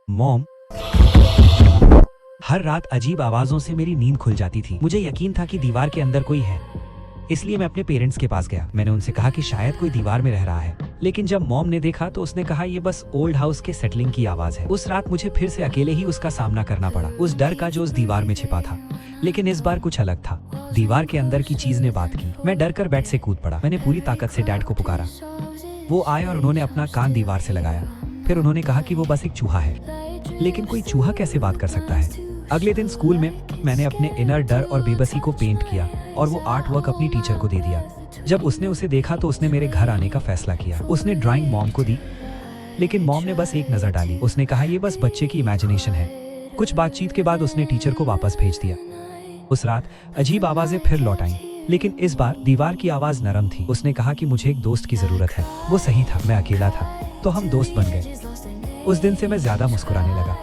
Mom, हर रात अजीब आवाजों से मेरी नींद खुल जाती थी। मुझे यकीन था कि दीवार के अंदर कोई है, इसलिए मैं अपने पेरेंट्स के पास गया। मैंने उनसे कहा कि शायद कोई दीवार में रह रहा है, लेकिन जब मॉम ने देखा तो उसने कहा ये बस ओल्ड हाउस के सेटलिंग की आवाज है। उस रात मुझे फिर से अकेले ही उसका सामना करना पड़ा, उस डर का जो उस दीवार में छिपा था। लेकिन इस बार कुछ अलग था। दीवार के अंदर की चीज ने बात की। मैं डर कर बेड से कूद पड़ा। मैंने पूरी ताकत से डैड को पुकारा। वो आए और उन्होंने अपना कान दीवार से लगाया। फिर उन्होंने कहा कि वो बस एक चूहा है। लेकिन कोई चूहा कैसे बात कर सकता है? अगले दिन स्कूल में मैंने अपने इनर डर और बेबसी को पेंट किया और वो आर्ट वर्क अपनी टीचर को दे दिया। जब उसने उसे देखा तो उसने मेरे घर आने का फैसला किया। उसने ड्राइंग मॉम को दी, लेकिन मॉम ने बस एक नजर डाली। उसने कहा ये बस बच्चे की इमेजिनेशन है। कुछ बातचीत के बाद उसने टीचर को वापस भेज दिया। उस रात अजीब आवाजें फिर लौट आईं, लेकिन इस बार दीवार की आवाज नरम थी। उसने कहा कि मुझे एक दोस्त की जरूरत है। वो सही था, मैं अकेला था, तो हम दोस्त बन गए। उस दिन से मैं ज्यादा मुस्कुराने लगा,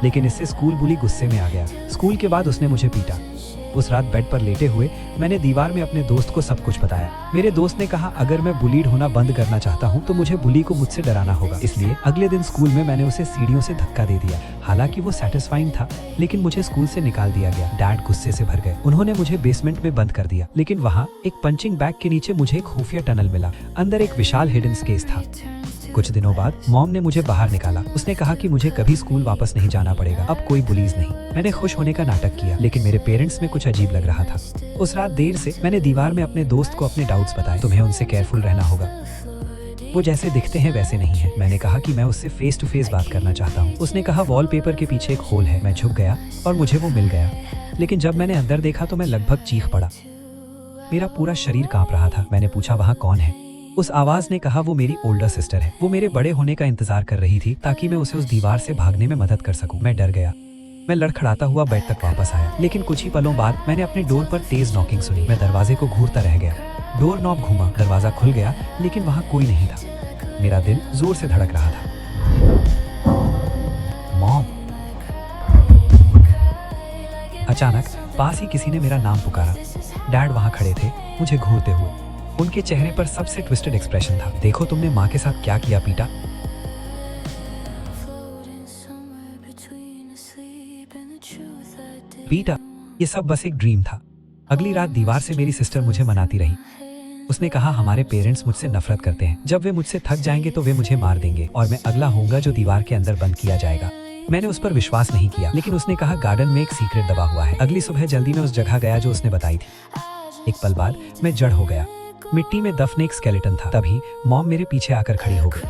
लेकिन इससे स्कूल बुली गुस्से में आ गया। स्कूल के बाद उसने मुझे पीटा। उस रात बेड पर लेटे हुए मैंने दीवार में अपने दोस्त को सब कुछ बताया। मेरे दोस्त ने कहा अगर मैं बुलीड होना बंद करना चाहता हूँ तो मुझे बुली को मुझसे डराना होगा। इसलिए अगले दिन स्कूल में मैंने उसे सीढ़ियों से धक्का दे दिया। हालांकि वो सेटिस्फाइंग था, लेकिन मुझे स्कूल से निकाल दिया गया। डैड गुस्से से भर गए। उन्होंने मुझे बेसमेंट में बंद कर दिया, लेकिन वहाँ एक पंचिंग बैग के नीचे मुझे एक खुफिया टनल मिला। अंदर एक विशाल हिडन स्पेस था। कुछ दिनों बाद मॉम ने मुझे बाहर निकाला। उसने कहा कि मुझे कभी स्कूल वापस नहीं जाना पड़ेगा, अब कोई बुलीज नहीं। मैंने खुश होने का नाटक किया, लेकिन मेरे पेरेंट्स में कुछ अजीब लग रहा था। उस रात देर से मैंने दीवार में अपने दोस्त को अपने डाउट्स बताए। तुम्हें उनसे केयरफुल रहना होगा, वो जैसे दिखते हैं वैसे नहीं है। मैंने कहा कि मैं उससे फेस टू फेस बात करना चाहता हूँ। उसने कहा वॉलपेपर के पीछे एक होल है। मैं झुक गया और मुझे वो मिल गया, लेकिन जब मैंने अंदर देखा तो मैं लगभग चीख पड़ा। मेरा पूरा शरीर कांप रहा था। मैंने पूछा वहाँ कौन है? उस आवाज ने कहा वो मेरी ओल्डर सिस्टर है। वो मेरे बड़े होने का इंतजार कर रही थी ताकि मैं उसे उस दीवार से भागने में मदद कर सकूं। मैं डर गया। मैं लड़खड़ाता हुआ बेड तक वापस आया, लेकिन कुछ ही पलों बाद मैंने अपने डोर पर तेज नॉकिंग सुनी। मैं दरवाजे को घूरता रह गया। डोर नॉब घूमा, दरवाजा खुल गया, लेकिन वहाँ कोई नहीं था। मेरा दिल जोर से धड़क रहा था। मॉम। अचानक पास ही किसी ने मेरा नाम पुकारा। डैड वहाँ खड़े थे, मुझे घूरते हुए। उनके चेहरे पर सबसे ट्विस्टेड एक्सप्रेशन था। देखो तुमने माँ के साथ क्या किया पीटा। पीटा, ये सब बस एक ड्रीम था। अगली रात दीवार से मेरी सिस्टर मुझे मनाती रही। उसने कहा हमारे पेरेंट्स मुझसे नफरत करते हैं, जब वे मुझसे थक जाएंगे तो वे मुझे मार देंगे और मैं अगला होऊंगा जो दीवार के अंदर बंद किया जाएगा। मैंने उस पर विश्वास नहीं किया, लेकिन उसने कहा गार्डन में एक सीक्रेट दबा हुआ है। अगली सुबह जल्दी में उस जगह गया जो उसने बताई थी। एक पल बाद मैं जड़ हो गया। मिट्टी में दफन एक स्केलेटन था। तभी मॉम मेरे पीछे आकर खड़ी हो गई।